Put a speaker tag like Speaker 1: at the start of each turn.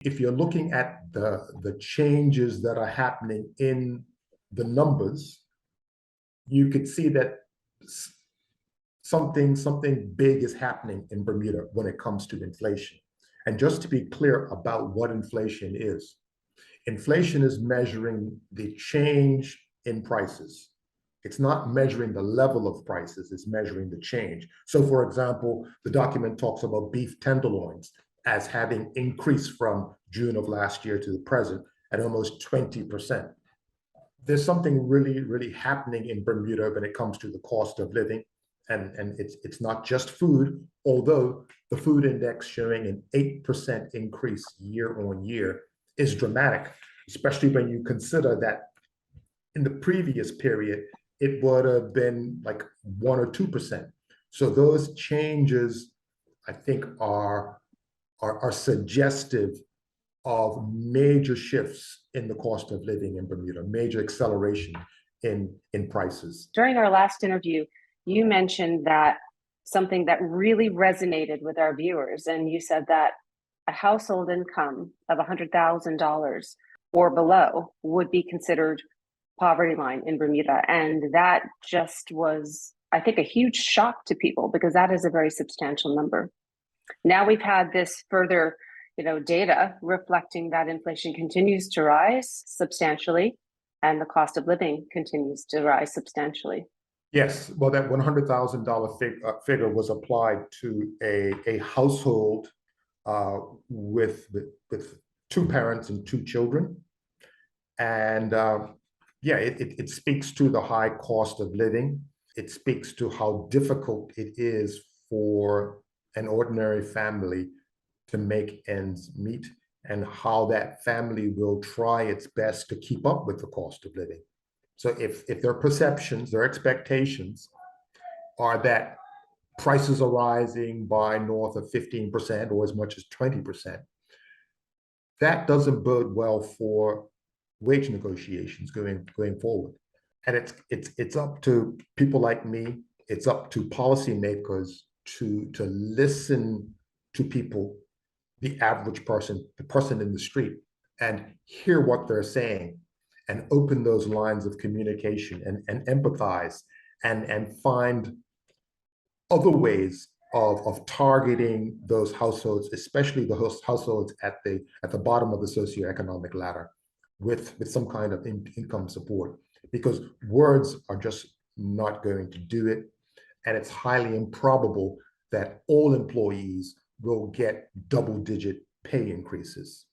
Speaker 1: If you're looking at the changes that are happening in the numbers, you could see that something big is happening in Bermuda when it comes to inflation. And just to be clear about what inflation is measuring the change in prices. It's not measuring the level of prices, it's measuring the change. So for example, the document talks about beef tenderloins as having increased from June of last year to the present at almost 20%. There's something really happening in Bermuda when it comes to the cost of living. And it's not just food, although the food index showing an 8% increase year on year is dramatic, especially when you consider that in the previous period, it would have been like 1 or 2%. So those changes, I think, are suggestive of major shifts in the cost of living in Bermuda, major acceleration in prices.
Speaker 2: During our last interview, you mentioned that something that really resonated with our viewers, and you said that a household income of $100,000 or below would be considered poverty line in Bermuda. And that just was, I think, a huge shock to people because that is a very substantial number. Now we've had this further, data reflecting that inflation continues to rise substantially and the cost of living continues to rise substantially.
Speaker 1: Yes, well, that $100,000 figure was applied to a household with 2 parents and 2 children. And yeah, it speaks to the high cost of living. It speaks to how difficult it is for an ordinary family to make ends meet and how that family will try its best to keep up with the cost of living. So if their perceptions, their expectations are that prices are rising by north of 15% or as much as 20%, that doesn't bode well for wage negotiations going forward. And it's up to people like me, it's up to policymakers to listen to people, the average person, the person in the street, and hear what they're saying and open those lines of communication and empathize and find other ways of targeting those households, especially the households at the bottom of the socioeconomic ladder with some kind of income support, because words are just not going to do it. And it's highly improbable that all employees will get double-digit pay increases.